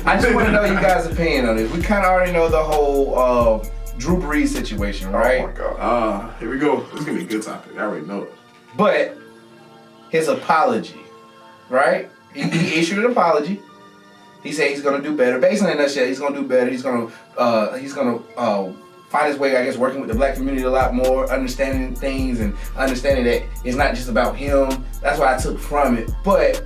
I just want to know you guys' opinion on this. We kind of already know the whole Drew Brees situation, right? Oh my God. Here we go. This is gonna be a good topic. I already know it. But his apology, right? He issued an apology. He said he's gonna do better. Basically, in a nutshell, he's gonna do better. He's gonna find his way, I guess, working with the black community a lot more, understanding things and understanding that it's not just about him. That's what I took from it. But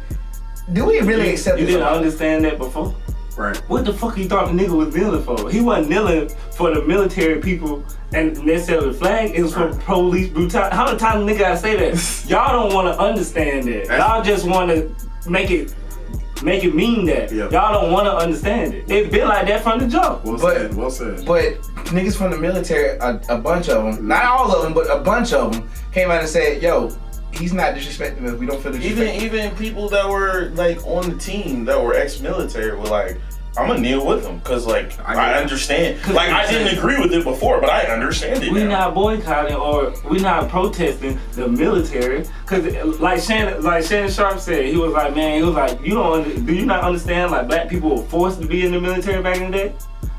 do we really accept You this? didn't understand that before? Right. What the fuck you thought the nigga was kneeling for? He wasn't kneeling for the military people and necessarily the flag. It was for police brutality. How many times nigga I say that? Y'all don't want to understand that. Y'all just want to make it mean that. Yep. Y'all don't want to understand it. It's been like that from the jump. Well said. Well said. But niggas from the military, a bunch of them, not all of them, but a bunch of them, came out and said, yo, he's not disrespecting us. We don't feel disrespected. Even people that were like on the team that were ex-military were like, I'm gonna kneel with him because like I understand. Like I didn't agree with it before, but I understand it. We now. not boycotting or we not protesting the military because like Shannon Sharp said, he was like, do you not understand like black people were forced to be in the military back in the day?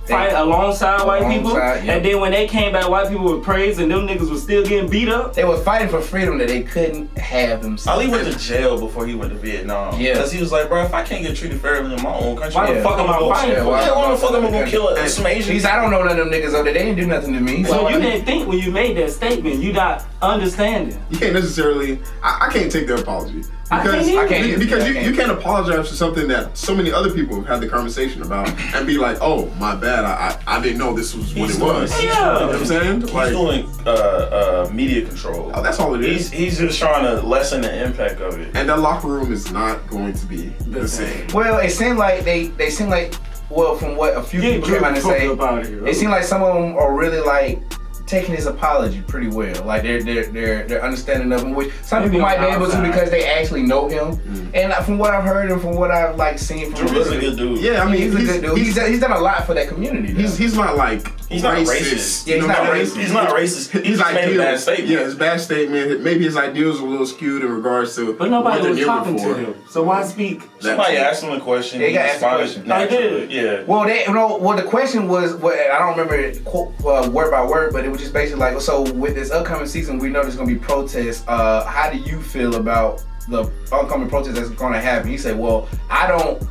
Fight alongside white people, and then when they came back, white people were praised, and them niggas was still getting beat up. They were fighting for freedom that they couldn't have themselves. Ali went to jail before he went to Vietnam. Yeah, because he was like, bro, if I can't get treated fairly in my own country, why the fuck am I fighting for? Why the fuck am I gonna kill some Asians? I don't know none of them niggas over there. They didn't do nothing to me. So you didn't think when you made that statement, you not understanding. You can't necessarily. I can't take their apology. Because You can't apologize for something that so many other people have had the conversation about and be like, oh, my bad, I didn't know this was what it was. You know what I'm saying? He's doing media control. Oh, that's all it is. He's just trying to lessen the impact of it. And that locker room is not going to be the same. Well, it seemed like they seem like, well, from what a few people came out and say, it seemed like some of them are really like taking his apology pretty well. Like they're understanding of him, which some people might be able to because they actually know him. And from what I've heard and from what I've like seen from Drew is a good dude. Yeah, I mean he's a good dude. He's done a lot for that community. He's not like he's not racist. Yeah, he's not racist. He's not racist. He's just made a bad statement. Yeah, his bad statement. Maybe his ideals were a little skewed in regards to. But nobody was talking to him. So why speak? Somebody asked him a question. They got asked a question. I did. Yeah. Well, the question was, I don't remember it word by word, but it was just basically like, so with this upcoming season, we know there's gonna be protests. How do you feel about the upcoming protests that's gonna happen? He said, well, I don't.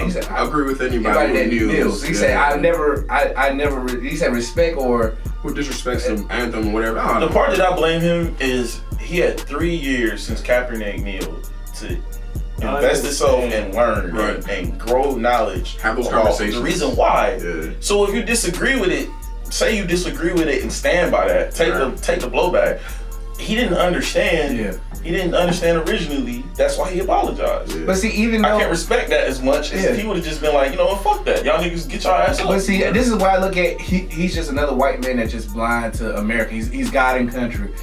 He said, I agree with anybody that kneels. He said, I never. He said, respect or who disrespects the anthem or whatever. The part that I blame him is he had 3 years since Kaepernick kneeled to invest himself and learn and grow knowledge. Have those conversations. The reason why. Yeah. So if you disagree with it, say you disagree with it and stand by that. Take the blowback. He didn't understand. Yeah. He didn't understand originally. That's why he apologized. Yeah. But see, even though I can't respect that as much as if he would have just been like, you know what, fuck that. Y'all niggas get your ass up. But see, this is why I look at he's just another white man that's just blind to America. He's God in country.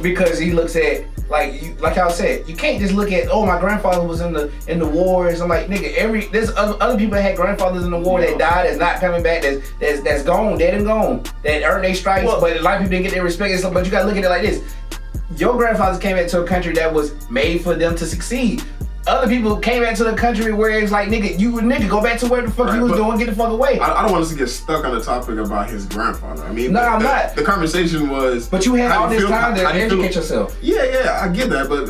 Because he looks at like y'all said, you can't just look at, oh, my grandfather was in the wars. I'm like, nigga, there's other people that had grandfathers in the war that died, that's not coming back, that's gone, dead and gone, that earned their stripes, but a lot of people didn't get their respect and stuff. But you gotta look at it like this. Your grandfathers came back to a country that was made for them to succeed. Other people came back to the country where it's like, nigga, go back to where the fuck you was doing, get the fuck away. I don't want us to get stuck on the topic about his grandfather. I mean, I'm not. The conversation was. But you had all this time to educate yourself. Yeah, I get that, but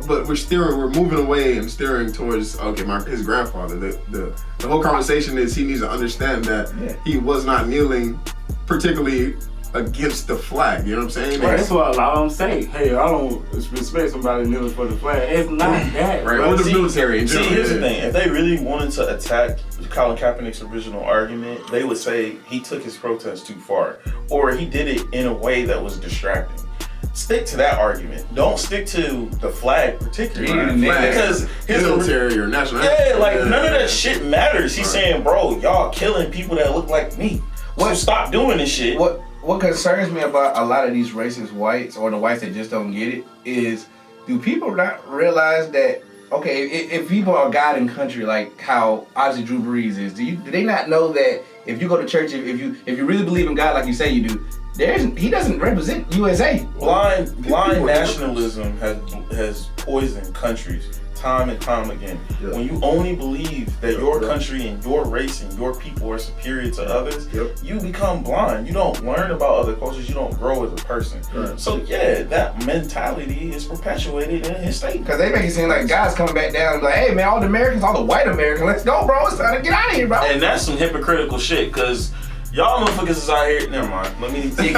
but we're moving away and steering towards his grandfather. The whole conversation is he needs to understand that he was not kneeling, particularly against the flag, you know what I'm saying? Right. That's what a lot of them say. Hey, I don't respect somebody kneeling for the flag. It's not that. Right, or the military in general. See, here's the thing. If they really wanted to attack Colin Kaepernick's original argument, they would say he took his protest too far, or he did it in a way that was distracting. Stick to that argument. Don't stick to the flag particularly. Because his military or national none of that shit matters. He's saying, bro, y'all killing people that look like me. So stop doing this shit. What concerns me about a lot of these racist whites or the whites that just don't get it is, do people not realize that, okay, if people are God in country, like how obviously Drew Brees is, do they not know that if you go to church, if you really believe in God like you say you do, he doesn't represent USA. Blind nationalism has poisoned countries time and time again. Yeah. When you only believe that your country and your race and your people are superior to others, you become blind. You don't learn about other cultures. You don't grow as a person. Right. So yeah, that mentality is perpetuated in his state. Because they make it seem like guys coming back down and be like, hey man, all the Americans, all the white Americans, let's go, bro. It's time to get out of here, bro. And that's some hypocritical shit, because y'all motherfuckers is out here. Never mind. Let me. You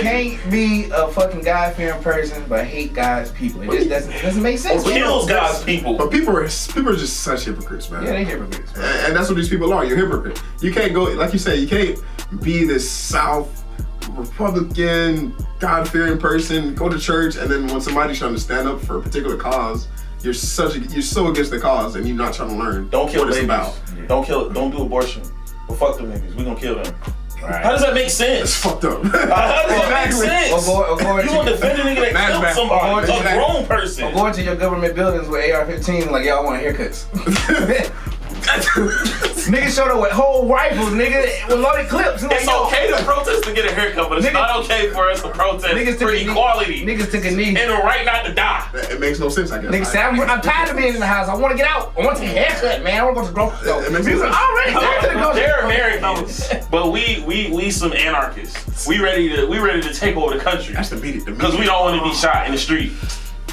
can't be a fucking God-fearing person but hate God's people. It just doesn't make sense. Kills God's people. But people are just such hypocrites, man. Yeah, they hypocrites. And that's what these people are. You're hypocrites. You can't go, like you said, you can't be this South Republican God-fearing person, go to church, and then when somebody's trying to stand up for a particular cause, you're so against the cause and you're not trying to learn. Don't kill what babies. It's about. Don't do abortion. Well, fuck them niggas. We gonna kill them. Right. How does that make sense? It's fucked up. How does that make sense? You want to defend a nigga that killed somebody, a grown person. Or going to your government buildings with AR-15 like y'all want haircuts. Niggas showed up with whole rifles, nigga, with loaded clips. It's okay to protest to get a haircut, but it's not okay for us to protest for equality. Niggas took a knee. And the right not to die. It makes no sense, I guess. Niggas said, I'm tired of being in the house. I want to get out. I want to take a haircut, man. I want to go to the grocery store. They're Americans, but we some anarchists. We ready to take over the country. That's the beat. Because we don't want to be shot in the street.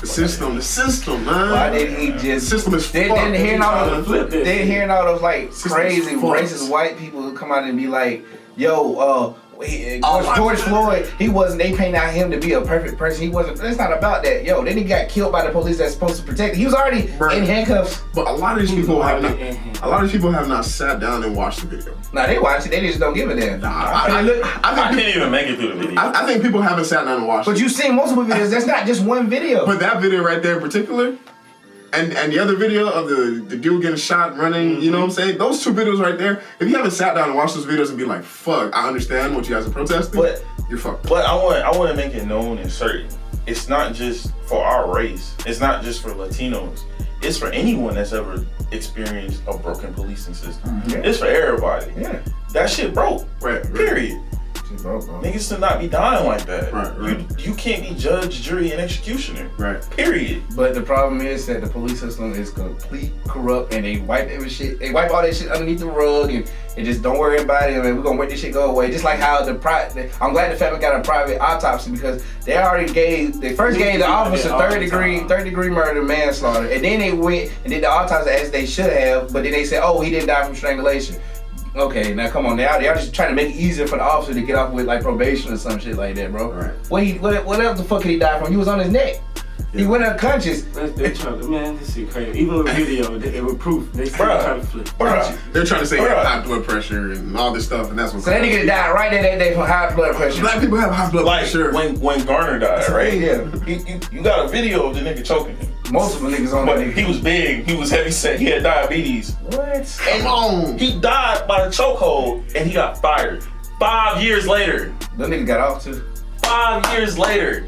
The system, man. Why didn't he just? The system is Then hearing all those like crazy racist white people who come out and be like, "Yo, George Floyd, they paint out him to be a perfect person. He wasn't. It's not about that. Yo, then he got killed by the police that's supposed to protect him. He was already in handcuffs. But a lot of these people have not sat down and watched the video. Nah, they watch it. They just don't give a damn. I can't even make it through the video. I think people haven't sat down and watched it. But you've seen multiple videos. That's not just one video. But that video right there in particular, and the other video of the dude getting shot running, you know what I'm saying? Those two videos right there, if you haven't sat down and watched those videos and be like, fuck, I understand what you guys are protesting, but you're fucked. But I want to make it known and certain. It's not just for our race. It's not just for Latinos. It's for anyone that's ever experienced a broken policing system. Yeah. It's for everybody. Yeah. That shit broke. Right. Period. Bro. Niggas should not be dying like that. Right. You can't be judge, jury, and executioner. Right. Period. But the problem is that the police system is complete corrupt, and they wipe every shit. They wipe all that shit underneath the rug, and just don't worry about it. And we're gonna let this shit go away. Just like how I'm glad the family got a private autopsy, because they first gave the officer third degree murder, manslaughter, and then they went and did the autopsy as they should have. But then they said, oh, he didn't die from strangulation. Okay, now come on, they're just trying to make it easier for the officer to get off with like probation or some shit like that, bro. Right. What else the fuck did he die from? He was on his neck. Yeah. He went unconscious. Man, this shit crazy. Even with video, it was proof. They still trying to flip. They're trying to say high blood pressure and all this stuff, and that's what. So that nigga died right there that day from high blood pressure. Black people have high blood pressure. When Garner died, right? Yeah. You got a video of the nigga choking him. Multiple niggas on that nigga. He was big. He was heavy set. He had diabetes. What? Come on. He died by the chokehold, and he got fired. 5 years later. That nigga got off too. 5 years later.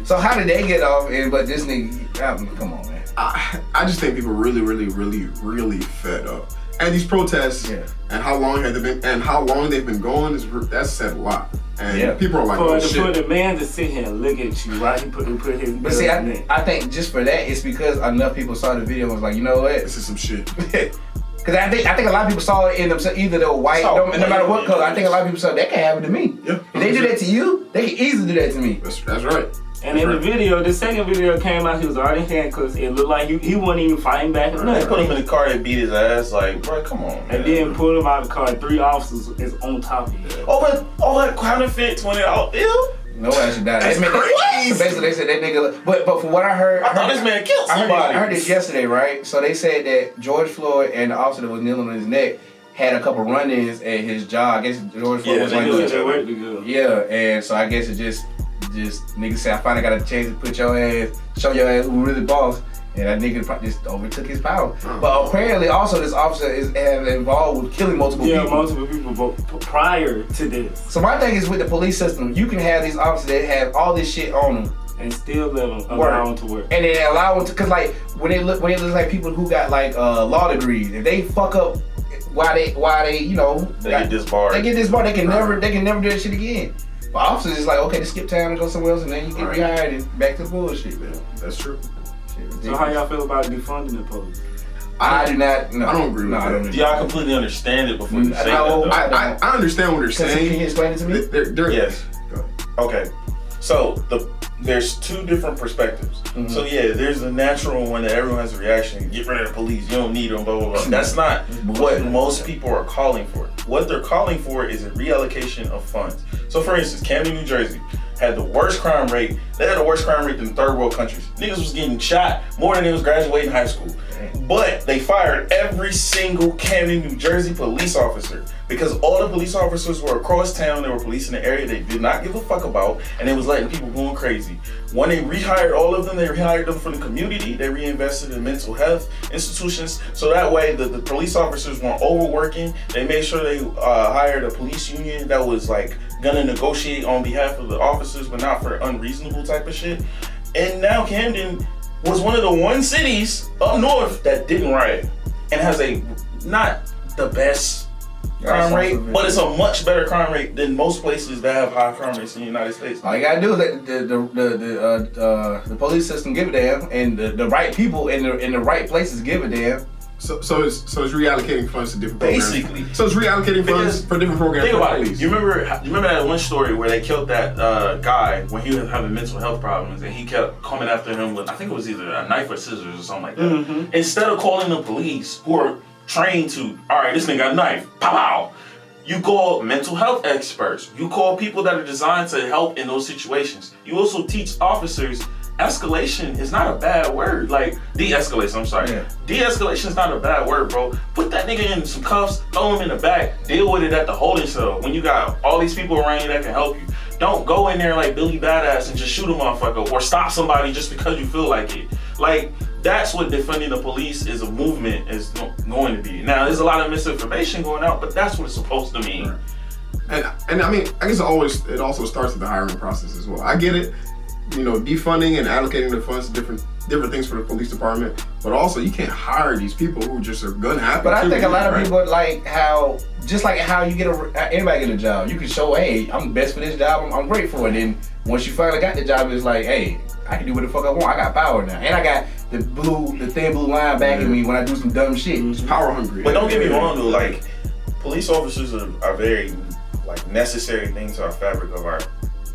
So how did they get off? But this nigga, come on, man. I just think people are really fed up. And these protests, and how long they've been going, that's said a lot. And people are like, for the man to sit here and look at you, right? He put his. But see, I think just for that, it's because enough people saw the video and was like, you know what? This is some shit. Because I think a lot of people saw it in themselves, either they're white, no matter what color. I think a lot of people saw that can happen to me. Yeah. If they do that to you, they can easily do that to me. That's right. And in the video, the second video came out, he was already handcuffed. It looked like he wasn't even fighting back. They put him in the car and beat his ass. Like, bro, come on, man. And then pulled him out of the car. 3 officers is on top of him. Oh, that counterfeit $20 bill? No actually died. That's crazy. So basically, they said that nigga. But from what I heard, I thought this man killed somebody. I heard this yesterday, right? So they said that George Floyd and the officer that was kneeling on his neck had a couple run-ins at his job. I guess George Floyd was like, yeah, and so I guess it just niggas say I finally got a chance to put your ass, show your ass who really boss, and that nigga just overtook his power. But apparently also this officer is involved with killing multiple people. Yeah, multiple people prior to this. So my thing is with the police system, you can have these officers that have all this shit on them and still let them allow them to work. And then allow them to, cause like when it looks like people who got like law degrees, if they fuck up why they they get disbarred. They get disbarred. They can never do that shit again. But officers is like, okay, to skip town and go somewhere else, and then you get rehired and back to the bullshit. Yeah, that's true. So how y'all feel about defunding the police? I do not. No, I don't agree with that. Do y'all completely understand it before you say that? I understand what they're saying. Can you explain it to me? Yes. Okay. So there's two different perspectives. Mm-hmm. So yeah, there's the natural one that everyone has a reaction. Get rid of the police. You don't need them. Blah blah blah. That's not what most people are calling for. What they're calling for is a reallocation of funds. So for instance, Camden, New Jersey had the worst crime rate. They had the worst crime rate in third world countries. Niggas was getting shot more than they was graduating high school. But they fired every single Camden, New Jersey police officer because all the police officers were across town. They were policing the area they did not give a fuck about, and they was letting people going crazy. When they rehired all of them, they rehired them from the community. They reinvested in mental health institutions, so that way the police officers weren't overworking. They made sure they hired a police union that was like gonna negotiate on behalf of the officers, but not for unreasonable type of shit. And now Camden was one of the one cities up north that didn't riot and has a not the best crime rate, but it's a much better crime rate than most places that have high crime rates in the United States. All you gotta do is let the police system give a damn, and the right people in the right places give a damn. So it's reallocating funds to different programs. Basically. So it's reallocating funds for different programs. Think about it. You remember that one story where they killed that guy when he was having mental health problems, and he kept coming after him with, I think it was either a knife or scissors or something like that. Mm-hmm. Instead of calling the police who are trained to, all right, this nigga got a knife, pow pow. You call mental health experts. You call people that are designed to help in those situations. You also teach officers escalation is not a bad word. Like, de-escalation, I'm sorry. Yeah. De-escalation is not a bad word, bro. Put that nigga in some cuffs, throw him in the back, deal with it at the holding cell when you got all these people around you that can help you. Don't go in there like Billy Badass and just shoot a motherfucker or stop somebody just because you feel like it. Like, that's what defunding the police is a movement is going to be. Now, there's a lot of misinformation going out, but that's what it's supposed to mean. And I mean, I guess it also starts with the hiring process as well. I get it. You know, defunding and allocating the funds to different things for the police department, but also you can't hire these people who just are gonna happen. But I think a lot of people like how you get anybody get a job. You can show, hey, I'm best for this job. I'm great for it. And once you finally got the job, it's like, hey, I can do what the fuck I want. I got power now, and I got the thin blue line backing me when I do some dumb shit. It's power hungry. But don't get me wrong though, like police officers are very like necessary things to our fabric of our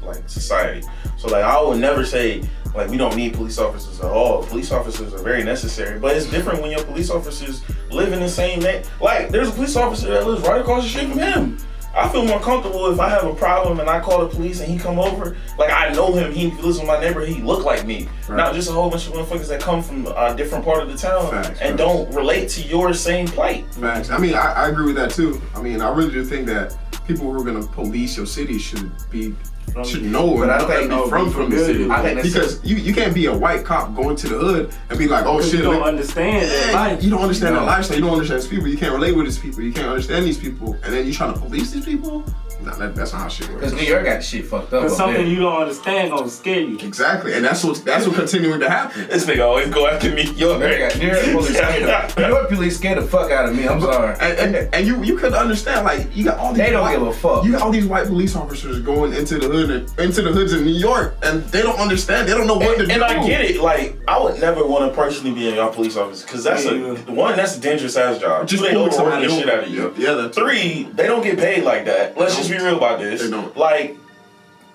like society. So like I would never say like we don't need police officers at all. Police officers are very necessary, but it's different when your police officers live in the same like there's a police officer that lives right across the street from him. I feel more comfortable if I have a problem and I call the police and he come over. Like I know him, he lives in my neighborhood, he look like me. Right. Not just a whole bunch of motherfuckers that come from a different part of the town and don't relate to your same plight. Facts. I mean, I agree with that too. I mean, I really do think that people who are gonna police your city should know and be from the city. Because you can't be a white cop going to the hood and be like, oh shit. You don't understand that life. You don't understand that lifestyle. You don't understand these people. You can't relate with these people. You can't understand these people. And then you trying to police these people? Nah, that's not how shit works. Because New York got shit fucked up. Because something you don't understand gonna scare you. Exactly. And that's what's continuing to happen. This nigga always go after me. New York police scared the fuck out of me. I'm sorry. And you couldn't understand, like, you got all these they don't give a fuck. You got all these white police officers going into the hood into the hoods in New York, and they don't understand. They don't know what to do. And I get it. Like, I would never want to personally be a police officer because that's that's a dangerous ass job. Just they overwork the shit out of you. Yeah. 3, they don't get paid like that. Let's just be real about this. They don't. Like,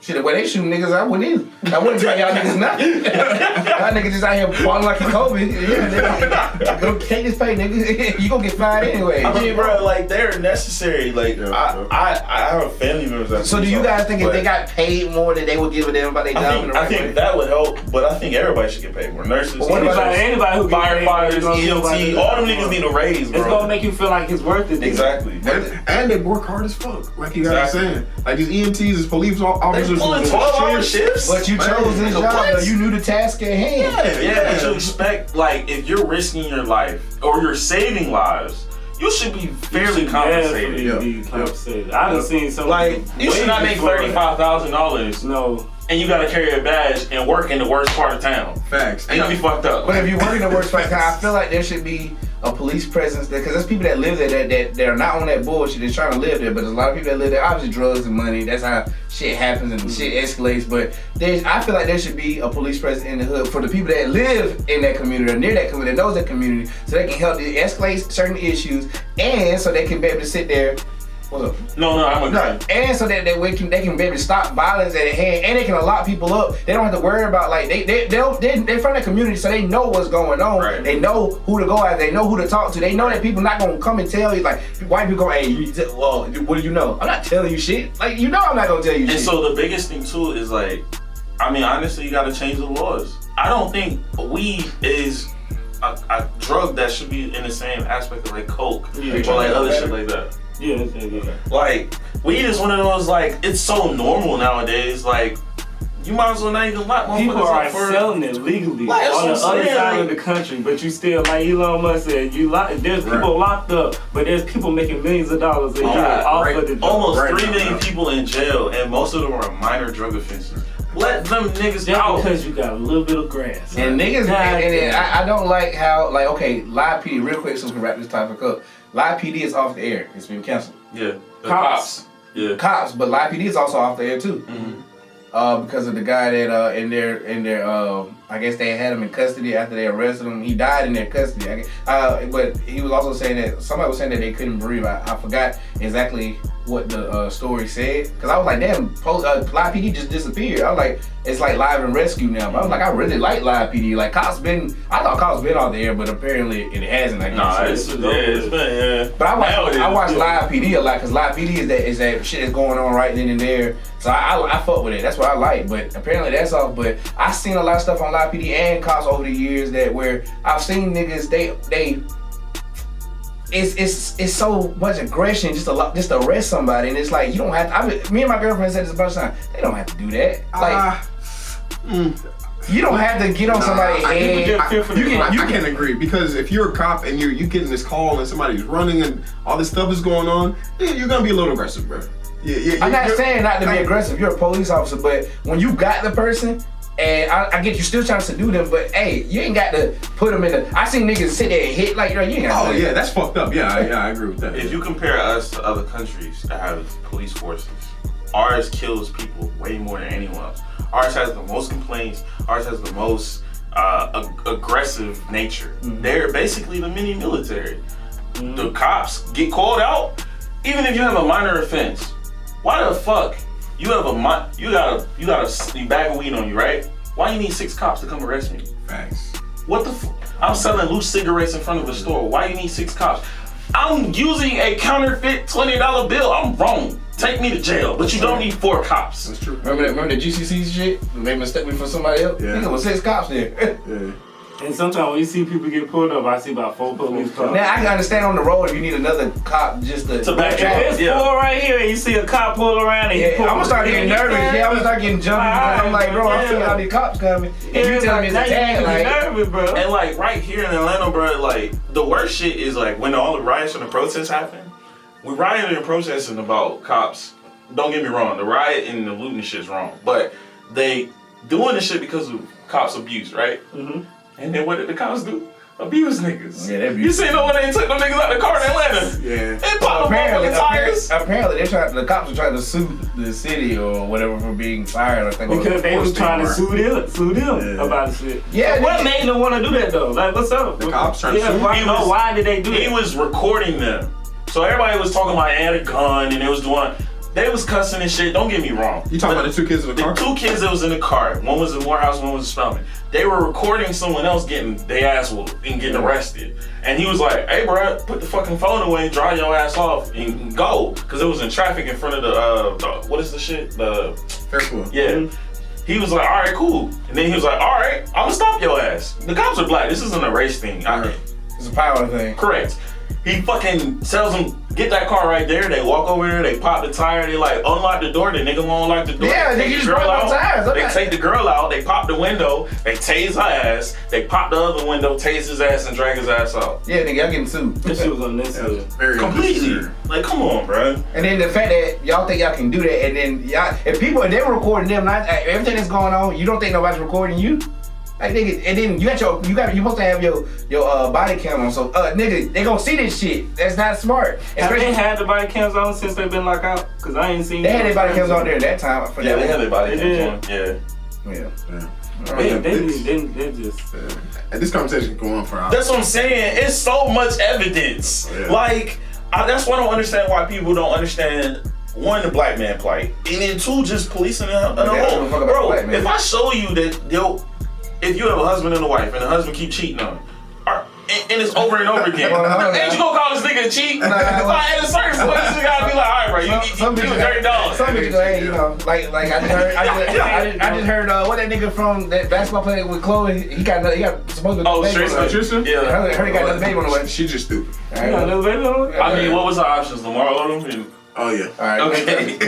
shit, the way they shoot niggas, I wouldn't tell y'all niggas nothing. Y'all niggas just out here falling like a Kobe. Yeah, go take this pay, nigga. You gonna get fired anyway. I mean, bro, like, they're necessary. Like, I have family members that. So do you guys think if they got paid more, that they would give a damn about their job? I think that would help, but I think everybody should get paid more. Nurses, anybody who firefighters, EMT, all them niggas need a raise, bro. It's gonna make you feel like it's worth it. Exactly. And they work hard as fuck, like you guys saying. Like these EMTs, as police officers. Pulling 12-hour shifts. But you chose this job, though. You knew the task at hand. Yeah. But you expect, like, if you're risking your life or you're saving lives, you should be fairly compensated. I done seen some. Like, you should not make $35,000. No. And you gotta carry a badge and work in the worst part of town. Facts. And you be fucked up. But if you work in the worst part of town, I feel like there should be a police presence there, because there's people that live there that are not on that bullshit. They're trying to live there, but there's a lot of people that live there. Obviously, drugs and money. That's how shit happens and shit escalates. But I feel like there should be a police presence in the hood for the people that live in that community or near that community, that knows that community, so they can help escalate certain issues, and so they can be able to sit there. What's up? No, I'm agreeing. And so that they can be able to stop violence at hand, and they can lock people up. They don't have to worry about like they're from the community, so they know what's going on. Right. They know who to go at. They know who to talk to. They know that people not gonna come and tell you like white people go, hey, well, what do you know? I'm not telling you shit. Like I'm not gonna tell you shit. And so the biggest thing too is like, I mean, honestly, you gotta change the laws. I don't think weed is a drug that should be in the same aspect of like coke or like other shit like that. Yeah. Like, weed is one of those, like, it's so normal nowadays, like, you might as well not even lock motherfuckers People are up for selling it legally Like, on the that's what I'm other saying, side like- of the country, but you still, like Elon Musk said, there's people locked up, but there's people making millions of dollars a year off of the almost 3 million people in jail, and most of them are minor drug offenses. Let them niggas just out. because you got a little bit of grass. And niggas, God and damn. I don't like how, like, okay, Live PD, real quick so we can wrap this topic up. Live PD is off the air. It's been canceled. Yeah. The Cops. Yeah. Cops, but Live PD is also off the air too. Because of the guy that in their I guess they had him in custody after they arrested him. He died in their custody. But he was also saying that somebody was saying that they couldn't breathe. I forgot exactly what the story said, because I was like, damn, Live PD just disappeared. I was like, it's like Live and Rescue now. But I was like, I really like Live PD. Like I thought Cops been off the air, but apparently it hasn't. I guess. Nah, it's been. But I watch Live PD a lot, because Live PD is that shit that's going on right then and there. So I fuck with it. That's what I like. But apparently that's off. But I've seen a lot of stuff on Live PD and Cops over the years that where I've seen niggas it's so much aggression just to arrest somebody, and it's like you don't have to. Me and my girlfriend said this a bunch of times. They don't have to do that. Like you don't have to get on somebody's head. I can't agree, because if you're a cop and you getting this call and somebody's running and all this stuff is going on, you're gonna be a little aggressive, bro. I'm not saying not to be aggressive. You're a police officer, but when you got the person, and I get you still trying to subdue them, but hey, you ain't got to put them in the. I seen niggas sit there and hit like you ain't got. Oh yeah, that's fucked up. Yeah, I agree with that. If you compare us to other countries that have police forces, ours kills people way more than anyone else. Ours has the most complaints. Ours has the most aggressive nature. They're basically the mini military. The cops get called out, even if you have a minor offense. Why the fuck? You got a bag of weed on you, right? Why you need 6 cops to come arrest me? Facts. What the I'm selling loose cigarettes in front of the store. Why you need 6 cops? I'm using a counterfeit $20 bill. I'm wrong. Take me to jail. But you don't need 4 cops. That's true. Remember the GCC shit? They mistake me for somebody else? Yeah. Nigga was 6 cops there. Yeah. And sometimes when you see people get pulled up, I see about 4 police cars. Now I can understand on the road if you need another cop just to back you up. There's 4 right here, and you see a cop pull around, and I'm gonna start getting nervous. Yeah, I'm gonna start getting jumpy because I'm like, bro, I'm seeing all these cops coming. And you tell me it's a tag, like, nervous, bro. And like right here in Atlanta, bro, like the worst shit is like when all the riots and the protests happen. We rioting and protesting about cops. Don't get me wrong, the riot and the looting shit's wrong, but they doing this shit because of cops abuse, right? And then what did the cops do? Abuse niggas. Yeah, they abuse. You seen no one they took them niggas out the car in Atlanta? Yeah. They popped them motherfucking tires. Apparently, the cops are trying to sue the city or whatever for being fired. I think Because they was trying to sue them about the shit. Yeah, So what made them want to do that though? Like, what's up? The cops trying to sue them? Why did they do He that? was recording them. So everybody was talking about he had a gun and they was cussing and shit. Don't get me wrong. You talking about the 2 kids in the car? The 2 kids that was in the car. One was in Morehouse, one was in Spelman. They were recording someone else getting their ass whooped and getting arrested. And he was like, hey, bro, put the fucking phone away, dry your ass off, and go. Because it was in traffic in front of the what is the shit? The Fair cool. Yeah. He was like, all right, cool. And then he was like, all right, I'm gonna stop your ass. The cops are black. This isn't a race thing. It's a power thing. Correct. He fucking tells them, get that car right there. They walk over there, they pop the tire, they like unlock the door, the nigga won't unlock the door. Yeah, they nigga, take you the just girl broke out. my tires. They take the girl out, they pop the window, they tase her ass, they pop the other window, tase his ass, and drag his ass out. Yeah, nigga, I'm getting sued. This shit was unnecessary. Very Completely. unnecessary. Like, come on, bro. And then the fact that y'all think y'all can do that, and then y'all, if they're recording them, everything that's going on, you don't think nobody's recording you? Like nigga, and then you supposed to have your body cam on. So nigga, they gonna see this shit. That's not smart. Have they had the body cams on since they've been locked out? Cause I ain't seen. They had their body cams on there at that time. Yeah, they had their body cams on. Yeah. They just. And this conversation can go on for hours. That's what I'm saying. It's so much evidence. Yeah. Like, that's why I don't understand why people don't understand. One, the black man plight, and then two, just policing in a whole. Bro, if I show you that, if you have a husband and a wife, and the husband keep cheating on you, and it's over and over again, ain't you gonna call this nigga a cheat? Like, at a certain point, you just gotta be like, all right, bro, you $30. Some bitches go, hey, you know, like I just heard what that nigga from that basketball player with Chloe, he got supposed to. Oh, Tristan? Yeah, I heard he got another baby on the way. She just stupid. You got another baby on the way? I mean, what was the options? Lamar Odom? Oh yeah. All right. Okay.